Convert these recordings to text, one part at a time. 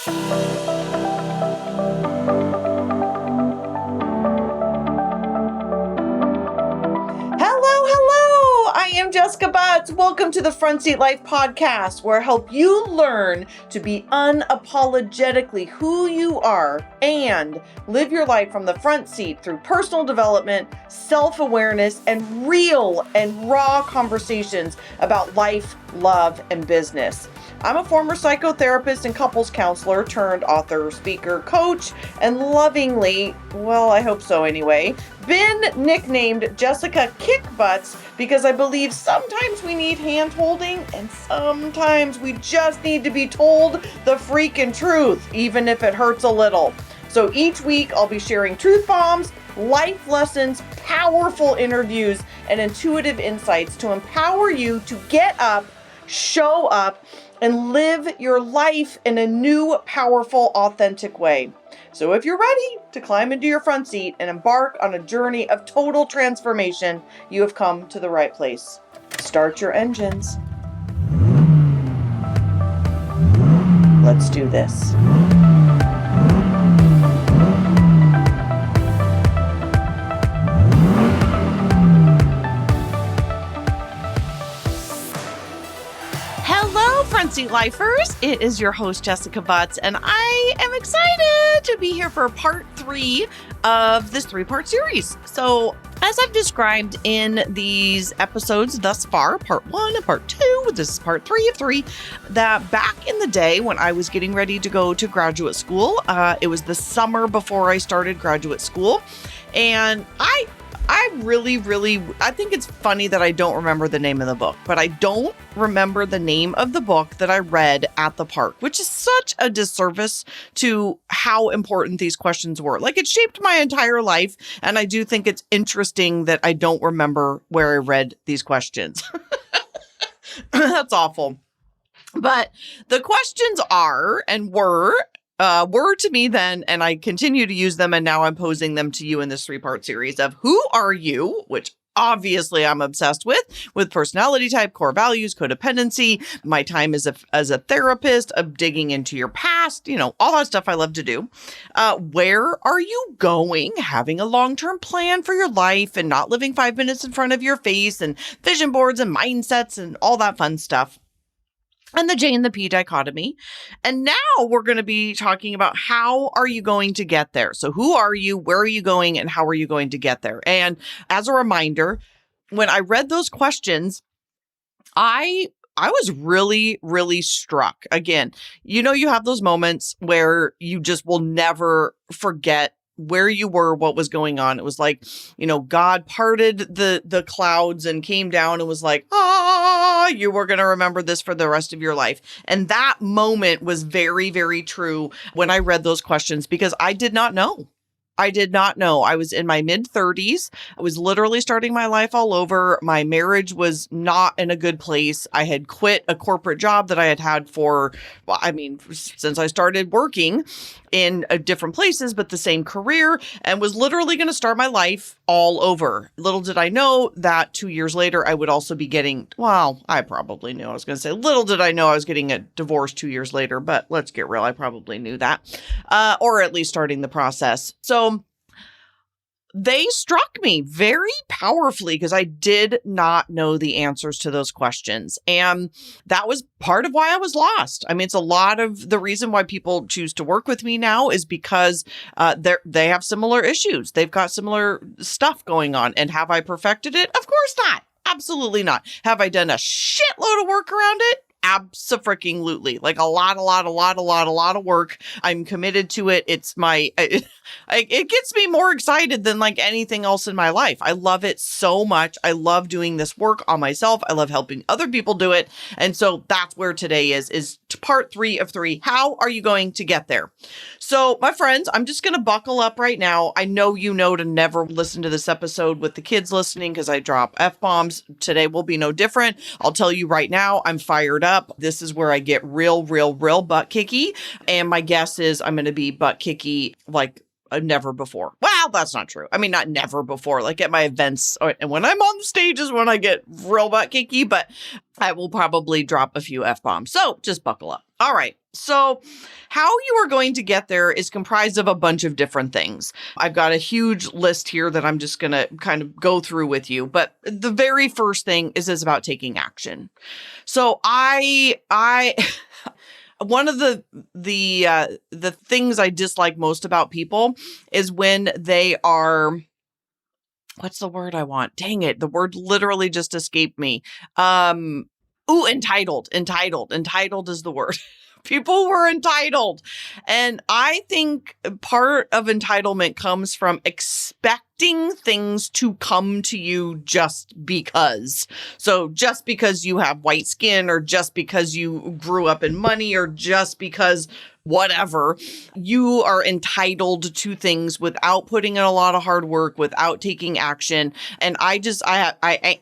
I am Jessica Butts. Welcome to the Front Seat Life podcast, where I help you learn to be unapologetically who you are and live your life from the front seat through personal development, self-awareness, and real and raw conversations about life, love, and business. I'm a former psychotherapist and couples counselor turned author, speaker, coach, and lovingly, well, I hope so anyway, been nicknamed Jessica Kick Butts because I believe sometimes we need hand holding and sometimes we just need to be told the freaking truth, even if it hurts a little. So each week I'll be sharing truth bombs, life lessons, powerful interviews, and intuitive insights to empower you to get up, show up, and live your life in a new, powerful, authentic way. So if you're ready to climb into your front seat and embark on a journey of total transformation, you have come to the right place. Start your engines. Let's do this. Front Seat Lifers, it is your host Jessica Butts, and I am excited to be here for part 3 of this 3-part series. So as I've described in these episodes thus far, part 1 and part 2, this is part 3 of 3, that back in the day when I was getting ready to go to graduate school, it was the summer before I started graduate school, and I think it's funny that I don't remember the name of the book, but I don't remember the name of the book that I read at the park, which is such a disservice to how important these questions were. Like, it shaped my entire life, and I do think it's interesting that I don't remember where I read these questions. That's awful. But the questions are and were to me then, and I continue to use them, and now I'm posing them to you in this 3-part series of who are you, which obviously I'm obsessed with personality type, core values, codependency, my time as a therapist, of digging into your past, all that stuff I love to do. Where are you going? Having a long-term plan for your life and not living 5 minutes in front of your face, and vision boards and mindsets and all that fun stuff. And the J and the P dichotomy. And now we're going to be talking about how are you going to get there? So who are you, where are you going, and how are you going to get there? And as a reminder, when I read those questions, I was really, really struck. Again, you have those moments where you just will never forget where you were, what was going on. It was like, God parted the clouds and came down and was like, you were going to remember this for the rest of your life. And that moment was very, very true when I read those questions, because I did not know. I was in my mid-30s. I was literally starting my life all over. My marriage was not in a good place. I had quit a corporate job that I had for, since I started working in different places, but the same career, and was literally going to start my life all over. Little did I know that 2 years later, I would also be getting, I probably knew. I was going to say, little did I know I was getting a divorce 2 years later, but let's get real. I probably knew that, or at least starting the process. So they struck me very powerfully because I did not know the answers to those questions. And that was part of why I was lost. It's a lot of the reason why people choose to work with me now is because they have similar issues. They've got similar stuff going on. And have I perfected it? Of course not. Absolutely not. Have I done a shitload of work around it? Abso-freaking-lutely. Like a lot of work. I'm committed to it. It's it gets me more excited than like anything else in my life. I love it so much. I love doing this work on myself. I love helping other people do it. And so that's where today is part 3 of 3. How are you going to get there? So my friends, I'm just going to buckle up right now. I know to never listen to this episode with the kids listening because I drop F-bombs. Today will be no different. I'll tell you right now, I'm fired up. This is where I get real butt kicky. And my guess is I'm going to be butt kicky like never before. Well, well, that's not true. I mean, not never before. Like at my events and when I'm on the stages when I get real butt kicky, but I will probably drop a few F-bombs. So just buckle up. All right. So how you are going to get there is comprised of a bunch of different things. I've got a huge list here that I'm just going to kind of go through with you. But the very first thing is about taking action. So I one of the things I dislike most about people is when they are, what's the word I want? Dang it. The word literally just escaped me. Entitled. Entitled is the word. People were entitled. And I think part of entitlement comes from expecting things to come to you just because. So just because you have white skin, or just because you grew up in money, or just because whatever, you are entitled to things without putting in a lot of hard work, without taking action. And I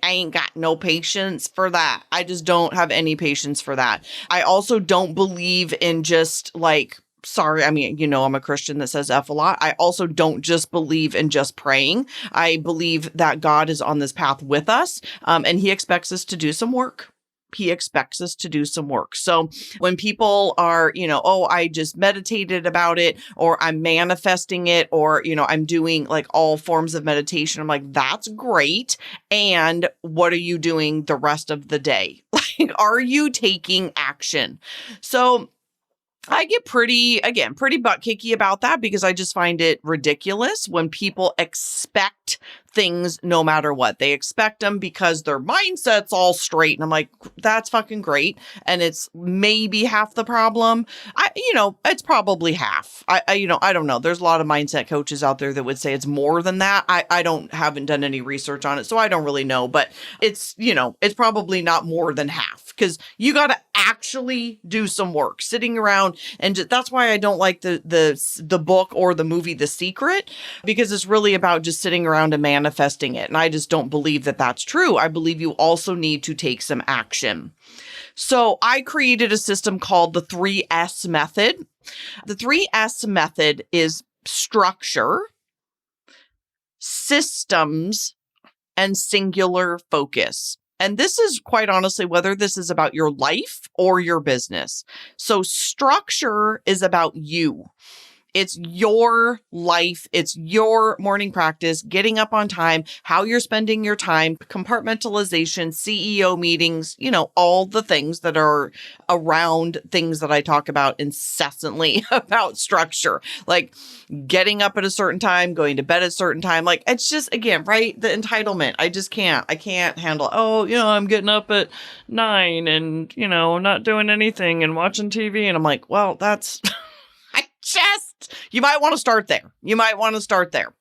ain't got no patience for that. I just don't have any patience for that. I also don't believe in just like, sorry, I mean, I'm a Christian that says F a lot. I also don't just believe in just praying. I believe that God is on this path with us, and he expects us to do some work. He expects us to do some work. So when people are, I just meditated about it, or I'm manifesting it, or, I'm doing like all forms of meditation, I'm like, that's great. And what are you doing the rest of the day? Like, are you taking action? So I get pretty butt kicky about that, because I just find it ridiculous when people expect things no matter what. They expect them because their mindset's all straight. And I'm like, that's fucking great. And it's maybe half the problem. It's probably half. I don't know. There's a lot of mindset coaches out there that would say it's more than that. Haven't done any research on it, so I don't really know, but it's probably not more than half, because you got to actually do some work sitting around. And that's why I don't like the book or the movie The Secret, because it's really about just sitting around and manifesting it. And I just don't believe that that's true. I believe you also need to take some action. So I created a system called the 3S method. The 3S method is structure, systems, and singular focus. And this is quite honestly whether this is about your life or your business. So structure is about you. It's your life. It's your morning practice, getting up on time, how you're spending your time, compartmentalization, CEO meetings, all the things that are around things that I talk about incessantly about structure, like getting up at a certain time, going to bed at a certain time. Like, it's just, again, right? The entitlement. I can't handle, I'm getting up at 9 and, I'm not doing anything and watching TV. And I'm like, well, that's, you might want to start there.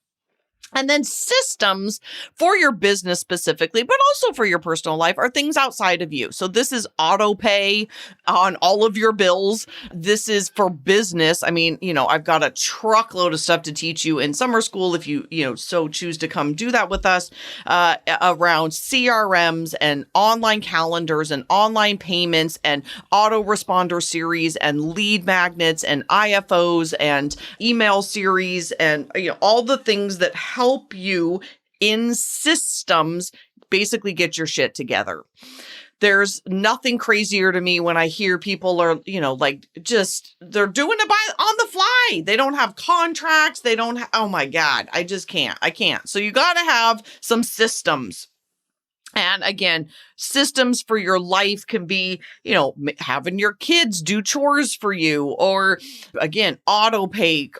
And then systems for your business specifically, but also for your personal life, are things outside of you. So this is auto pay on all of your bills. This is for business. I mean, I've got a truckload of stuff to teach you in summer school if you, so choose to come do that with us, around CRMs and online calendars and online payments and autoresponder series and lead magnets and IFOs and email series and, all the things that help you in systems basically get your shit together. There's nothing crazier to me when I hear people are, they're doing it on the fly. They don't have contracts. They don't, oh my God, I can't. So you got to have some systems. And again, systems for your life can be, having your kids do chores for you, or again, auto pay,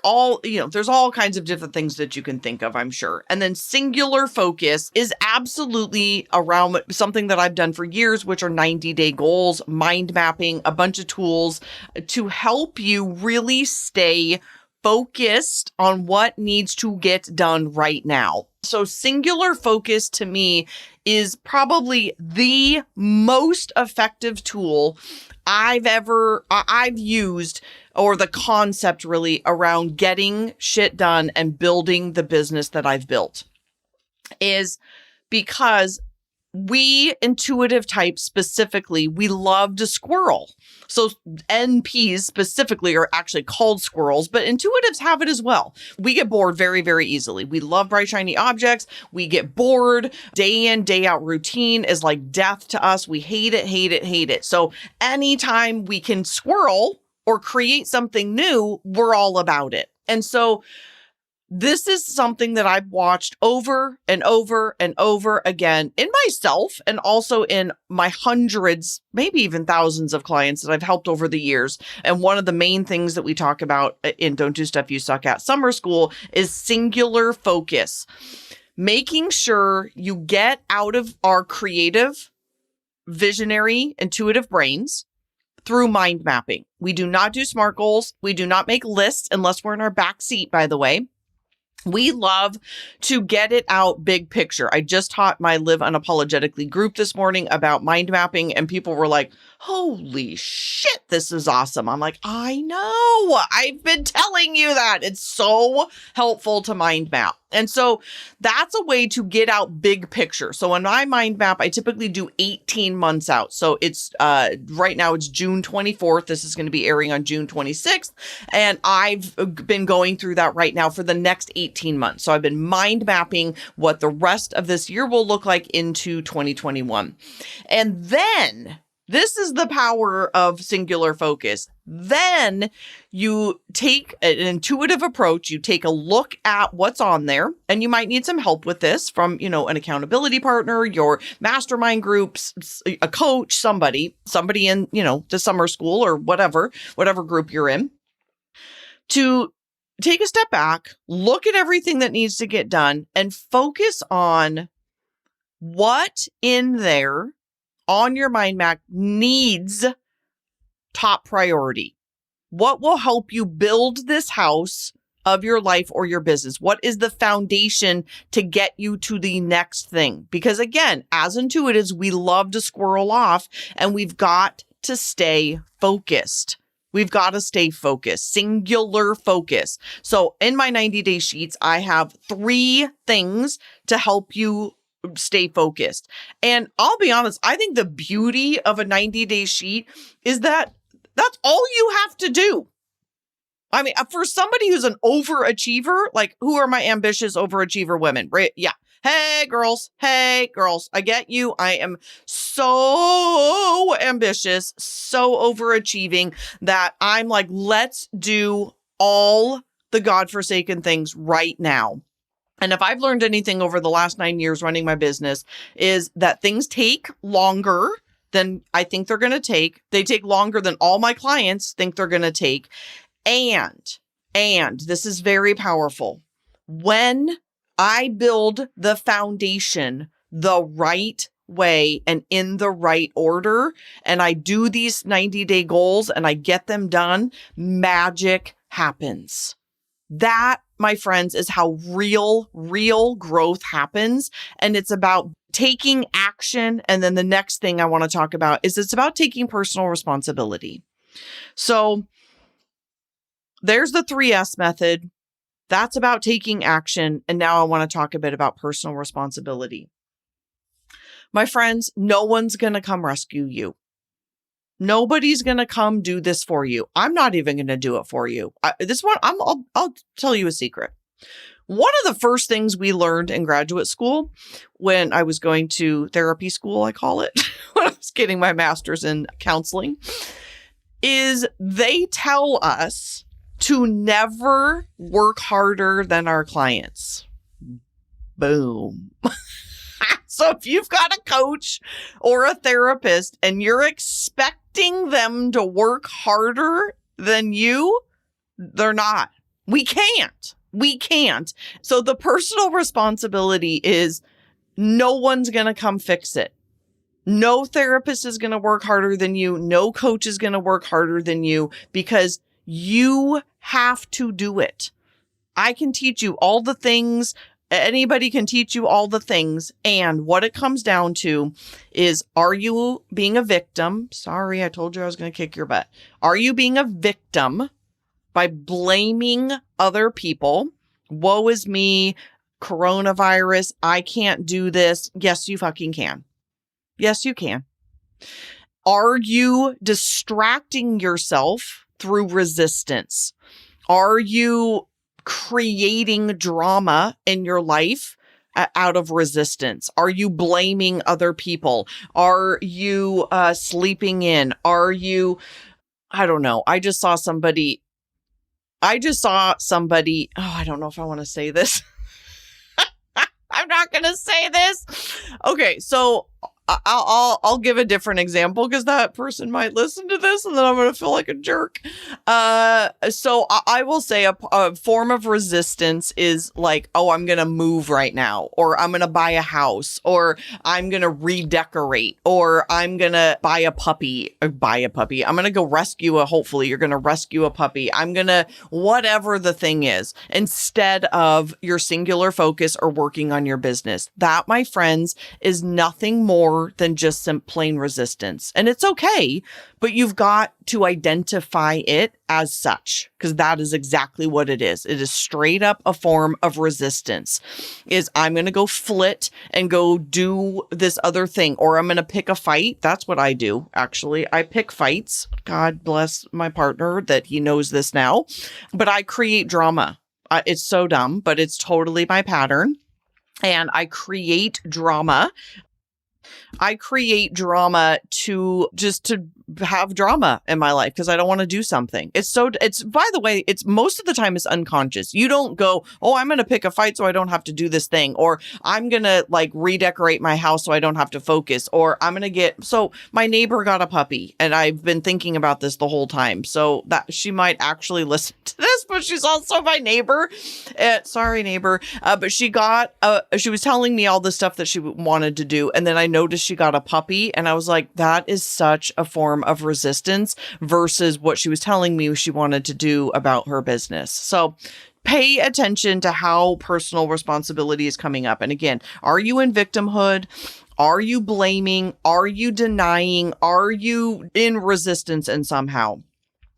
there's all kinds of different things that you can think of, I'm sure. And then singular focus is absolutely around something that I've done for years, which are 90-day goals, mind mapping, a bunch of tools to help you really stay focused on what needs to get done right now. So singular focus to me is probably the most effective tool I've used, or the concept really around getting shit done and building the business that I've built, is because we intuitive types specifically, we love to squirrel. So NPs specifically are actually called squirrels, but intuitives have it as well. We get bored very, very easily. We love bright, shiny objects. We get bored. Day in, day out routine is like death to us. We hate it, hate it, hate it. So anytime we can squirrel or create something new, we're all about it. And so this is something that I've watched over and over and over again in myself and also in my hundreds, maybe even thousands of clients that I've helped over the years. And one of the main things that we talk about in Don't Do Stuff You Suck At Summer School is singular focus. Making sure you get out of our creative, visionary, intuitive brains through mind mapping. We do not do SMART goals. We do not make lists unless we're in our back seat, by the way. We love to get it out big picture. I just taught my Live Unapologetically group this morning about mind mapping, and people were like, holy shit, this is awesome. I'm like, I know. I've been telling you that. It's so helpful to mind map. And so that's a way to get out big picture. So when I mind map, I typically do 18 months out. So it's right now it's June 24th. This is going to be airing on June 26th. And I've been going through that right now for the next 18 months. So I've been mind mapping what the rest of this year will look like into 2021. And then this is the power of singular focus. Then you take an intuitive approach. You take a look at what's on there, and you might need some help with this from, an accountability partner, your mastermind groups, a coach, somebody in, the summer school or whatever group you're in, to take a step back, look at everything that needs to get done, and focus on what in there on your mind map needs top priority. What will help you build this house of your life or your business? What is the foundation to get you to the next thing? Because again, as intuitives, we love to squirrel off, and we've got to stay focused. We've got to stay focused, singular focus. So in my 90-day sheets, I have 3 things to help you stay focused. And I'll be honest, I think the beauty of a 90-day sheet is that that's all you have to do. I mean, for somebody who's an overachiever, like who are my ambitious overachiever women, right? Yeah. Hey, girls. I get you. I am so ambitious, so overachieving that I'm like, let's do all the godforsaken things right now. And if I've learned anything over the last 9 years running my business, is that things take longer than I think they're going to take. They take longer than all my clients think they're going to take. And this is very powerful. When I build the foundation the right way and in the right order, and I do these 90-day goals and I get them done, magic happens. That, my friends, is how real growth happens. And it's about taking action. And then the next thing I want to talk about is it's about taking personal responsibility. So there's the 3S method. That's about taking action. And now I want to talk a bit about personal responsibility. My friends, no one's going to come rescue you. Nobody's going to come do this for you. I'm not even going to do it for you. I'll tell you a secret. One of the first things we learned in graduate school when I was going to therapy school, I call it, when I was getting my master's in counseling, is they tell us to never work harder than our clients. Boom. So if you've got a coach or a therapist and you're expecting them to work harder than you, they're not. We can't. So the personal responsibility is no one's going to come fix it. No therapist is going to work harder than you. No coach is going to work harder than you because you have to do it. I can teach you all the things. Anybody can teach you all the things. And what it comes down to is, are you being a victim? Sorry, I told you I was going to kick your butt. Are you being a victim by blaming other people? Woe is me, coronavirus, I can't do this. Yes, you fucking can. Yes, you can. Are you distracting yourself through resistance? Are you creating drama in your life out of resistance? Are you blaming other people? Are you sleeping in? Are you, I don't know. I just saw somebody, oh, I don't know if I want to say this. I'm not going to say this. Okay, so I'll give a different example because that person might listen to this and then I'm going to feel like a jerk. So I will say a form of resistance is like, oh, I'm going to move right now, or I'm going to buy a house, or I'm going to redecorate, or I'm going to buy a puppy. I'm going to go rescue hopefully you're going to rescue a puppy. I'm going to, whatever the thing is, instead of your singular focus or working on your business. That, my friends, is nothing more than just some plain resistance. And it's okay, but you've got to identify it as such, because that is exactly what it is. It is straight up a form of resistance. Is I'm going to go flit and go do this other thing, or I'm going to pick a fight. That's what I do. Actually, I pick fights. God bless my partner that he knows this now, but I create drama. It's so dumb, but it's totally my pattern. And I create drama. To have drama in my life because I don't want to do something. By the way, it's most of the time it's unconscious. You don't go, oh, I'm going to pick a fight so I don't have to do this thing, or I'm going to like redecorate my house so I don't have to focus, or so my neighbor got a puppy and I've been thinking about this the whole time. So that she might actually listen to this, but she's also my neighbor. Sorry, neighbor. But she was telling me all the stuff that she wanted to do. And then I noticed she got a puppy and I was like, that is such a form of resistance versus what she was telling me she wanted to do about her business. So pay attention to how personal responsibility is coming up. And again, are you in victimhood? Are you blaming? Are you denying? Are you in resistance and somehow?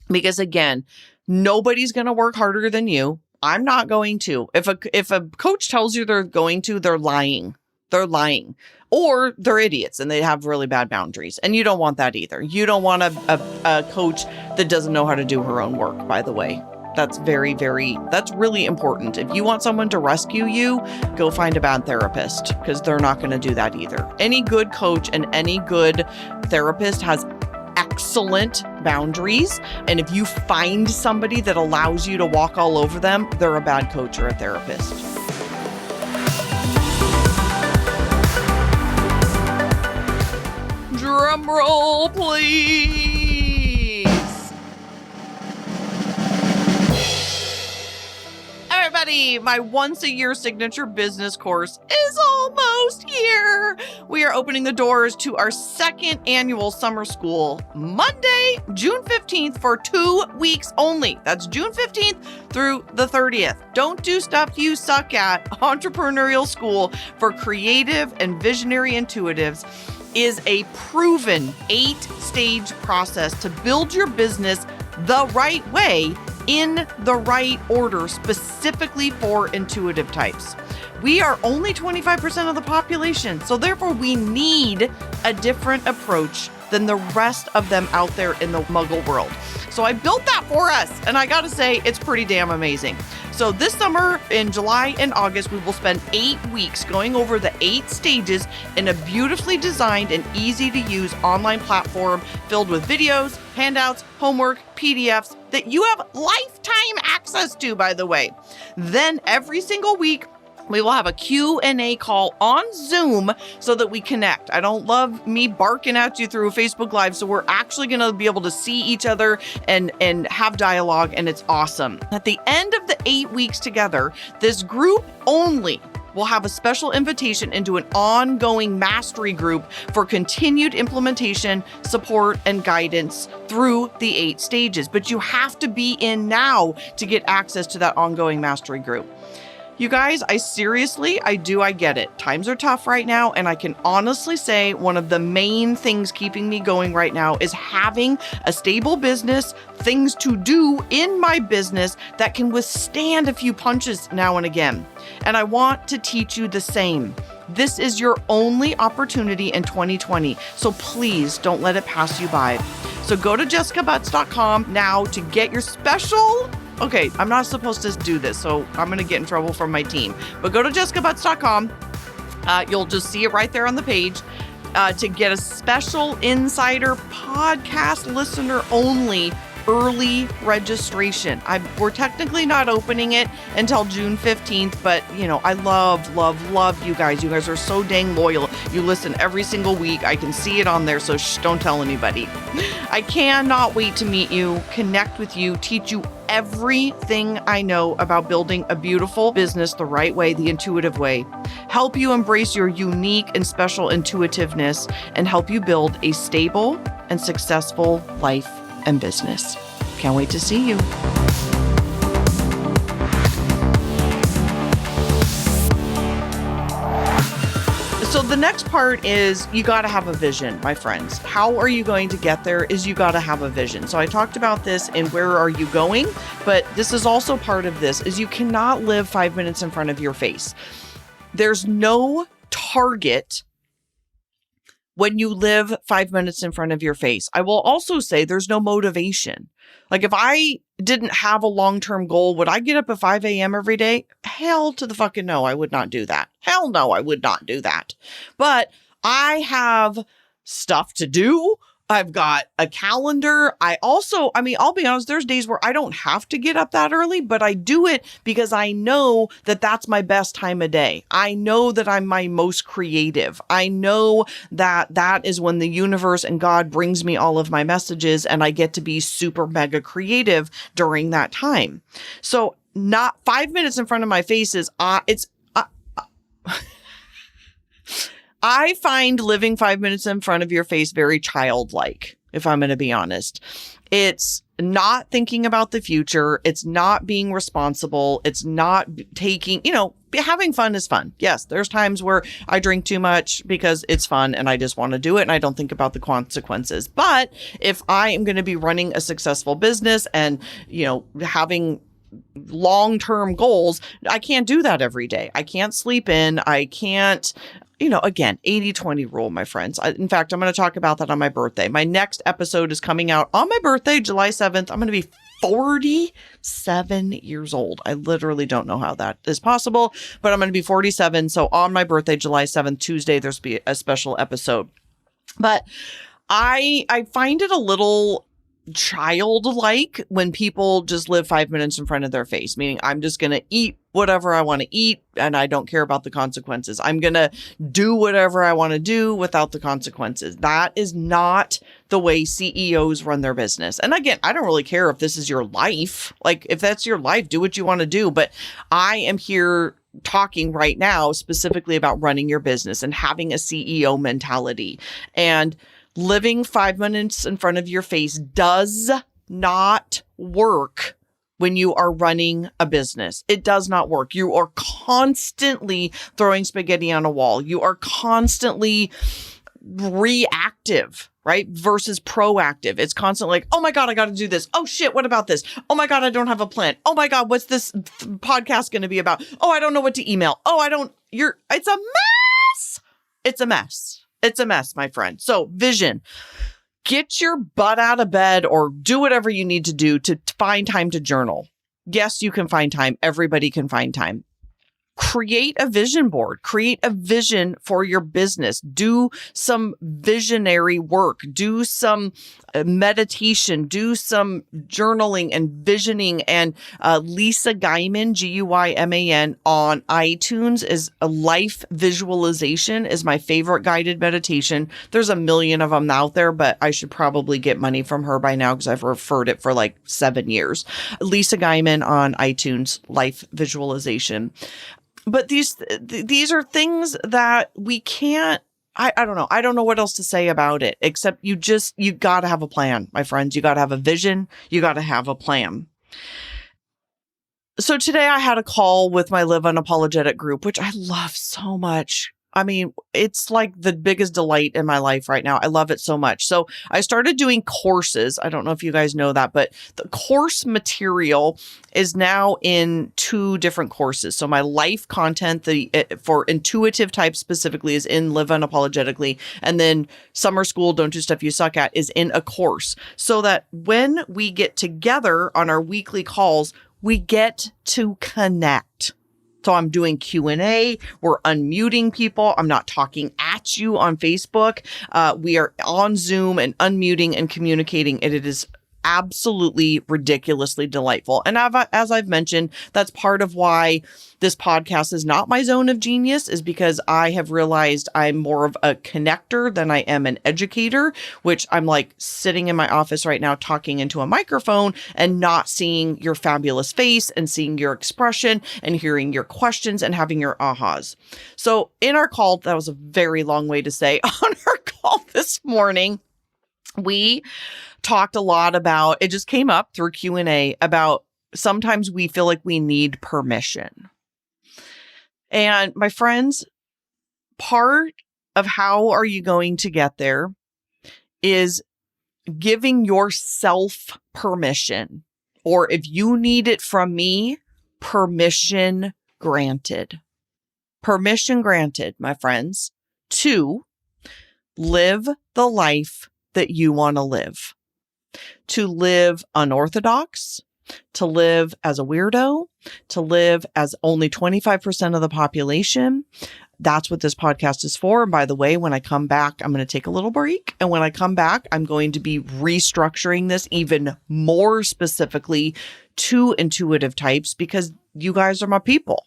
Because again, nobody's going to work harder than you. I'm not going to. If a coach tells you they're going to, they're lying. They're lying. Or they're idiots and they have really bad boundaries. And you don't want that either. You don't want a coach that doesn't know how to do her own work, by the way. That's that's really important. If you want someone to rescue you, go find a bad therapist because they're not going to do that either. Any good coach and any good therapist has excellent boundaries. And if you find somebody that allows you to walk all over them, they're a bad coach or a therapist. Drum roll, please. Everybody, my once-a-year signature business course is almost here. We are opening the doors to our second annual summer school Monday, June 15th for 2 weeks only. That's June 15th through the 30th. Don't do stuff you suck at. Entrepreneurial School for Creative and Visionary Intuitives is a proven 8-stage process to build your business the right way in the right order, specifically for intuitive types. We are only 25% of the population, so therefore we need a different approach than the rest of them out there in the muggle world. So I built that for us, and I gotta say, it's pretty damn amazing. So this summer, in July and August, we will spend 8 weeks going over the 8 stages in a beautifully designed and easy to use online platform filled with videos, handouts, homework, PDFs that you have lifetime access to, by the way. Then every single week, we will have a Q&A call on Zoom so that we connect. I don't love me barking at you through a Facebook Live, so we're actually going to be able to see each other and have dialogue, and it's awesome. At the end of the 8 weeks together, this group only will have a special invitation into an ongoing mastery group for continued implementation, support, and guidance through the 8 stages. But you have to be in now to get access to that ongoing mastery group. You guys, I get it. Times are tough right now. And I can honestly say one of the main things keeping me going right now is having a stable business, things to do in my business that can withstand a few punches now and again. And I want to teach you the same. This is your only opportunity in 2020. So please don't let it pass you by. So go to jessicabutts.com now to get your special. Okay, I'm not supposed to do this, so I'm going to get in trouble from my team. But go to jessicabutts.com. You'll just see it right there on the page to get a special insider podcast listener only early registration. We're technically not opening it until June 15th, but I love you guys. You guys are so dang loyal. You listen every single week. I can see it on there, so don't tell anybody. I cannot wait to meet you, connect with you, teach you everything I know about building a beautiful business the right way, the intuitive way, help you embrace your unique and special intuitiveness, and help you build a stable and successful life and business. Can't wait to see you. So the next part is you got to have a vision, my friends. How are you going to get there is you got to have a vision. So I talked about this in Where Are You Going? But this is also part of this is you cannot live 5 minutes in front of your face. There's no target when you live 5 minutes in front of your face. I will also say there's no motivation. Like if I didn't have a long-term goal, would I get up at 5 a.m. every day? Hell to the fucking no, I would not do that. Hell no, I would not do that. But I have stuff to do. I've got a calendar. I'll be honest, there's days where I don't have to get up that early, but I do it because I know that that's my best time of day. I know that I'm my most creative. I know that that is when the universe and God brings me all of my messages and I get to be super mega creative during that time. So not 5 minutes in front of my face is, I find living 5 minutes in front of your face very childlike, if I'm going to be honest. It's not thinking about the future. It's not being responsible. It's not taking, having fun is fun. Yes, there's times where I drink too much because it's fun and I just want to do it and I don't think about the consequences. But if I am going to be running a successful business and, having long-term goals, I can't do that every day. I can't sleep in. I can't, again, 80-20 rule, my friends. In fact, I'm going to talk about that on my birthday. My next episode is coming out on my birthday, July 7th. I'm going to be 47 years old. I literally don't know how that is possible, but I'm going to be 47. So on my birthday, July 7th, Tuesday, there's be a special episode. But I find it a little childlike when people just live 5 minutes in front of their face, meaning I'm just going to eat whatever I want to eat and I don't care about the consequences. I'm going to do whatever I want to do without the consequences. That is not the way CEOs run their business. And again, I don't really care if this is your life. Like if that's your life, do what you want to do. But I am here talking right now specifically about running your business and having a CEO mentality. And living 5 minutes in front of your face does not work when you are running a business. It does not work. You are constantly throwing spaghetti on a wall. You are constantly reactive, right? Versus proactive. It's constantly like, oh my God, I got to do this. Oh shit, what about this? Oh my God, I don't have a plan. Oh my God, what's this podcast going to be about? Oh, I don't know what to email. It's a mess. It's a mess. It's a mess, my friend. So vision, get your butt out of bed or do whatever you need to do to find time to journal. Yes, you can find time. Everybody can find time. Create a vision board. Create a vision for your business. Do some visionary work. Do some meditation. Do some journaling and visioning. And Lisa Guyman, Guyman, on iTunes is a life visualization is my favorite guided meditation. There's a million of them out there, but I should probably get money from her by now because I've referred it for like 7 years. Lisa Guyman on iTunes, life visualization. But these are things that we can't, I don't know. I don't know what else to say about it, except you got to have a plan, my friends. You got to have a vision. You got to have a plan. So today I had a call with my Live Unapologetic group, which I love so much. I mean, it's like the biggest delight in my life right now. I love it so much. So I started doing courses. I don't know if you guys know that, but the course material is now in 2 different courses. So my life content, for intuitive type specifically, is in Live Unapologetically. And then Summer School, Don't Do Stuff You Suck At, is in a course. So that when we get together on our weekly calls, we get to connect. So I'm doing Q&A. We're unmuting people. I'm not talking at you on Facebook. We are on Zoom and unmuting and communicating. And it is absolutely ridiculously delightful. And as I've mentioned, that's part of why this podcast is not my zone of genius, is because I have realized I'm more of a connector than I am an educator, which I'm like sitting in my office right now talking into a microphone and not seeing your fabulous face and seeing your expression and hearing your questions and having your ahas. So in our call, that was a very long way to say, on our call this morning, we talked a lot about, it just came up through Q&A about sometimes we feel like we need permission. And my friends, part of how are you going to get there is giving yourself permission, or if you need it from me, permission granted. Permission granted, my friends, to live the life that you want to live. To live unorthodox, to live as a weirdo, to live as only 25% of the population. That's what this podcast is for. And by the way, when I come back, I'm going to take a little break. And when I come back, I'm going to be restructuring this even more specifically to intuitive types, because you guys are my people.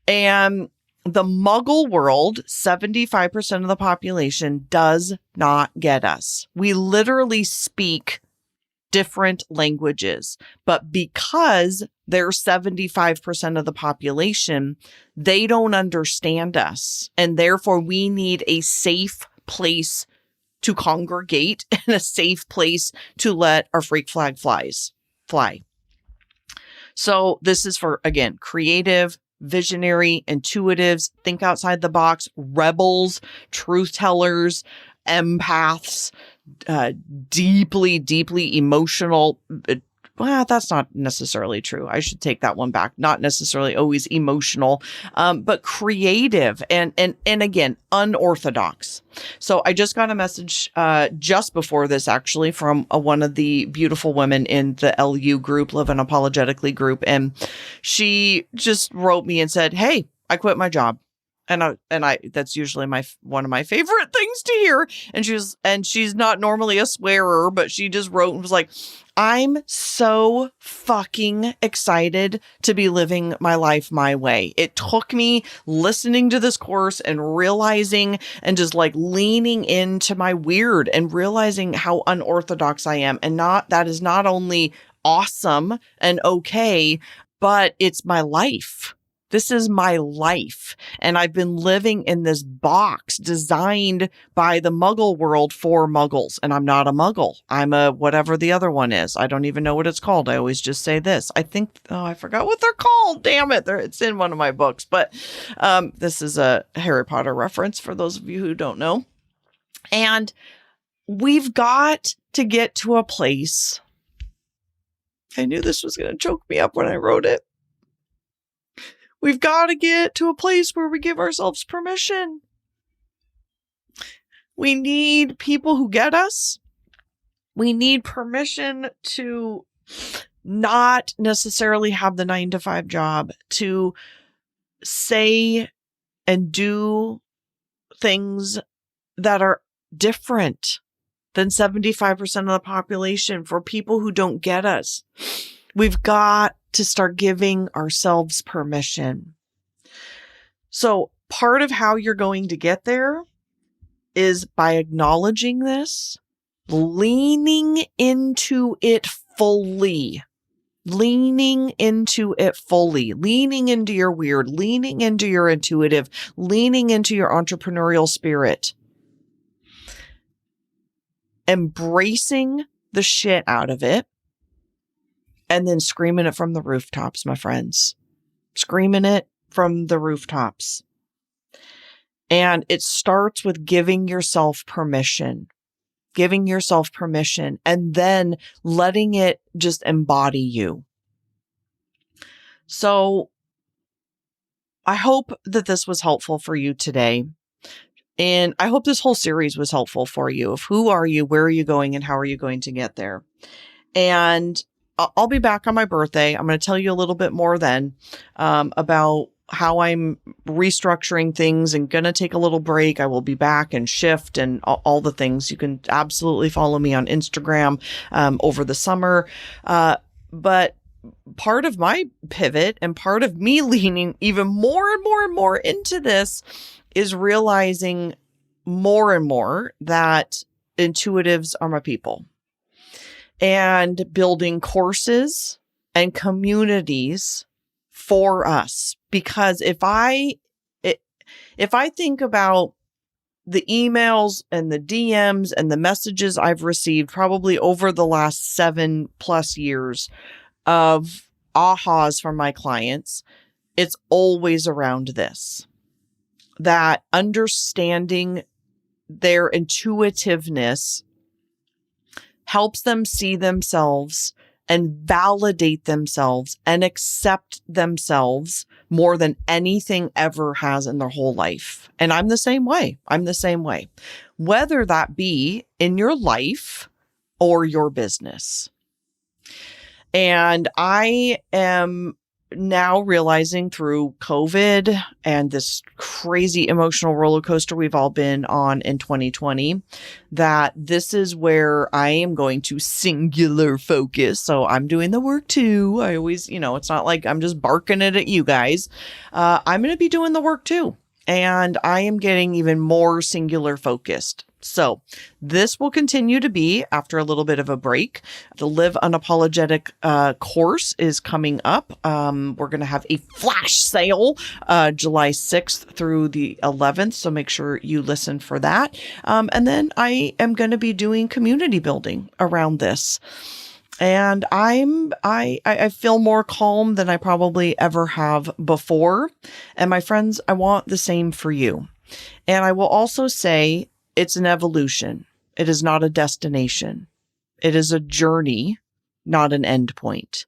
And the Muggle world, 75% of the population does not get us. We literally speak different languages, but because they're 75% of the population, they don't understand us. And therefore we need a safe place to congregate and a safe place to let our freak flag fly. So this is for, again, creative, visionary, intuitives, think outside the box, rebels, truth tellers, empaths, deeply, deeply emotional. Well, that's not necessarily true. I should take that one back. Not necessarily always emotional, but creative and again, unorthodox. So I just got a message just before this, actually, from one of the beautiful women in the LU group, Live Unapologetically group, and she just wrote me and said, "Hey, I quit my job." And I that's usually one of my favorite things to hear. And she's not normally a swearer, but she just wrote and was like, "I'm so fucking excited to be living my life my way. It took me listening to this course and realizing and just like leaning into my weird and realizing how unorthodox I am. And that is not only awesome and okay, but it's my life. This is my life. And I've been living in this box designed by the Muggle world for Muggles. And I'm not a Muggle. I'm a whatever the other one is. I don't even know what it's called. I always just say this. I forgot what they're called. Damn it. It's in one of my books. But this is a Harry Potter reference for those of you who don't know. And we've got to get to a place. I knew this was going to choke me up when I wrote it. We've got to get to a place where we give ourselves permission. We need people who get us. We need permission to not necessarily have the 9-to-5 job, to say and do things that are different than 75% of the population, for people who don't get us. We've got to start giving ourselves permission. So part of how you're going to get there is by acknowledging this, leaning into it fully, leaning into your weird, leaning into your intuitive, leaning into your entrepreneurial spirit, embracing the shit out of it, and then screaming it from the rooftops, my friends. Screaming it from the rooftops. And it starts with giving yourself permission, and then letting it just embody you. So I hope that this was helpful for you today. And I hope this whole series was helpful for you of who are you, where are you going, and how are you going to get there. And I'll be back on my birthday. I'm going to tell you a little bit more then about how I'm restructuring things and going to take a little break. I will be back and shift and all the things. You can absolutely follow me on Instagram over the summer. But part of my pivot and part of me leaning even more and more and more into this is realizing more and more that intuitives are my people, and building courses and communities for us. Because if I think about the emails and the DMs and the messages I've received probably over the last 7+ years of ahas from my clients, it's always around this, that understanding their intuitiveness helps them see themselves and validate themselves and accept themselves more than anything ever has in their whole life. And I'm the same way. Whether that be in your life or your business. And I am now realizing through COVID and this crazy emotional roller coaster we've all been on in 2020, that this is where I am going to singular focus. So I'm doing the work too. I always, it's not like I'm just barking it at you guys. I'm going to be doing the work too. And I am getting even more singular focused. So this will continue to be after a little bit of a break. The Live Unapologetic course is coming up. We're going to have a flash sale July 6th through the 11th. So make sure you listen for that. And then I am going to be doing community building around this. And I feel more calm than I probably ever have before. And my friends, I want the same for you. And I will also say, it's an evolution. It is not a destination. It is a journey, not an end point.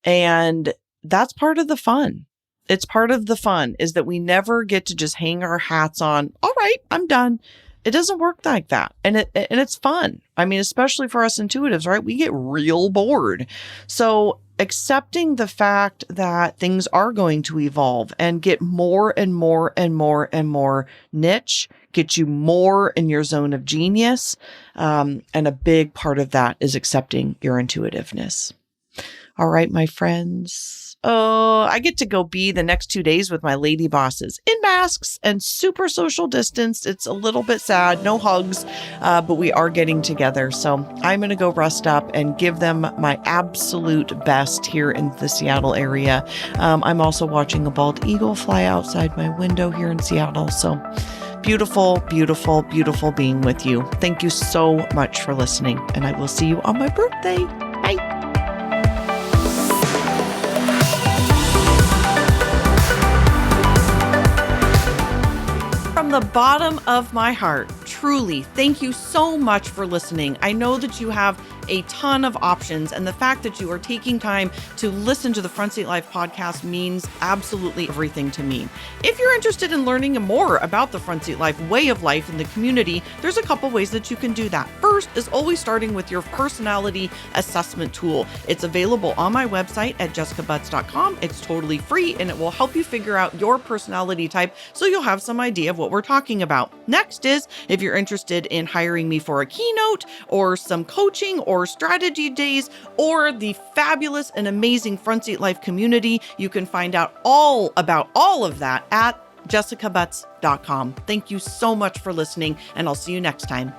And that's part of the fun. It's part of the fun is that we never get to just hang our hats on, all right, I'm done. It doesn't work like that. And it's fun. I mean, especially for us intuitives, right? We get real bored. So accepting the fact that things are going to evolve and get more and more and more and more niche, get you more in your zone of genius. And a big part of that is accepting your intuitiveness. All right, my friends. Oh, I get to go be the next 2 days with my lady bosses in masks and super social distanced. It's a little bit sad, no hugs, but we are getting together. So I'm going to go rest up and give them my absolute best here in the Seattle area. I'm also watching a bald eagle fly outside my window here in Seattle. So beautiful, beautiful, beautiful being with you. Thank you so much for listening, and I will see you on my birthday. Bye. From the bottom of my heart, truly, thank you so much for listening. I know that you have a ton of options, and the fact that you are taking time to listen to the Front Seat Life podcast means absolutely everything to me. If you're interested in learning more about the Front Seat Life way of life in the community, there's a couple ways that you can do that. First is always starting with your personality assessment tool. It's available on my website at jessicabutts.com. It's totally free, and it will help you figure out your personality type so you'll have some idea of what we're talking about. Next is if you're interested in hiring me for a keynote or some coaching or strategy days or the fabulous and amazing Front Seat Life community, you can find out all about all of that at jessicabutts.com. Thank you so much for listening, and I'll see you next time.